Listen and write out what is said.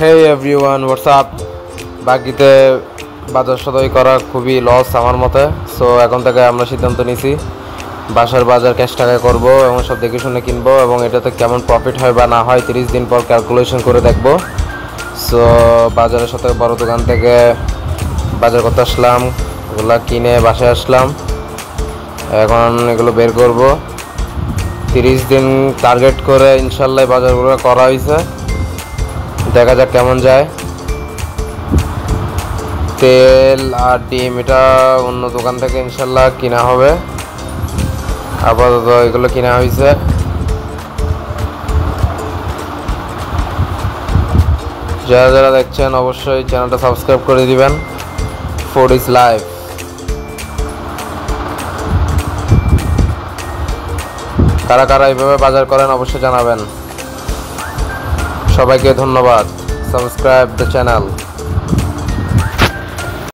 হেই everyone, WhatsApp. বাকিতে বাজার সদাই করা খুবই লস আমার মতে। সো এখন থেকে আমরা সিদ্ধান্ত নিছি বাসার বাজার ক্যাশ টাকায় করব এবং সব দেখে শুনে কিনবো, এবং এটাতে কেমন প্রফিট হয় বা না হয় 30 দিন পর ক্যালকুলেশন করে দেখব। সো বাজারের সাথে বড় দোকান থেকে বাজার করতে আসলাম, এগুলো কিনে বাসায় আসলাম। এখন এগুলো বের করব। 30 দিন টার্গেট করে ইনশাল্লাহ বাজারগুলো করা হয়েছে, দেখা যাক কেমন যায়। তেল আর ডিম এটা অন্য দোকান থেকে ইনশাল্লাহ কিনা হবে, আপাতত এগুলো কিনা হয়েছে। যারা যারা দেখছেন অবশ্যই চ্যানেলটা সাবস্ক্রাইব করে দিবেন। Food is life. কারা কারা এইভাবে বাজার করেন অবশ্যই জানাবেন। সবাইকে ধন্যবাদ। Subscribe the channel.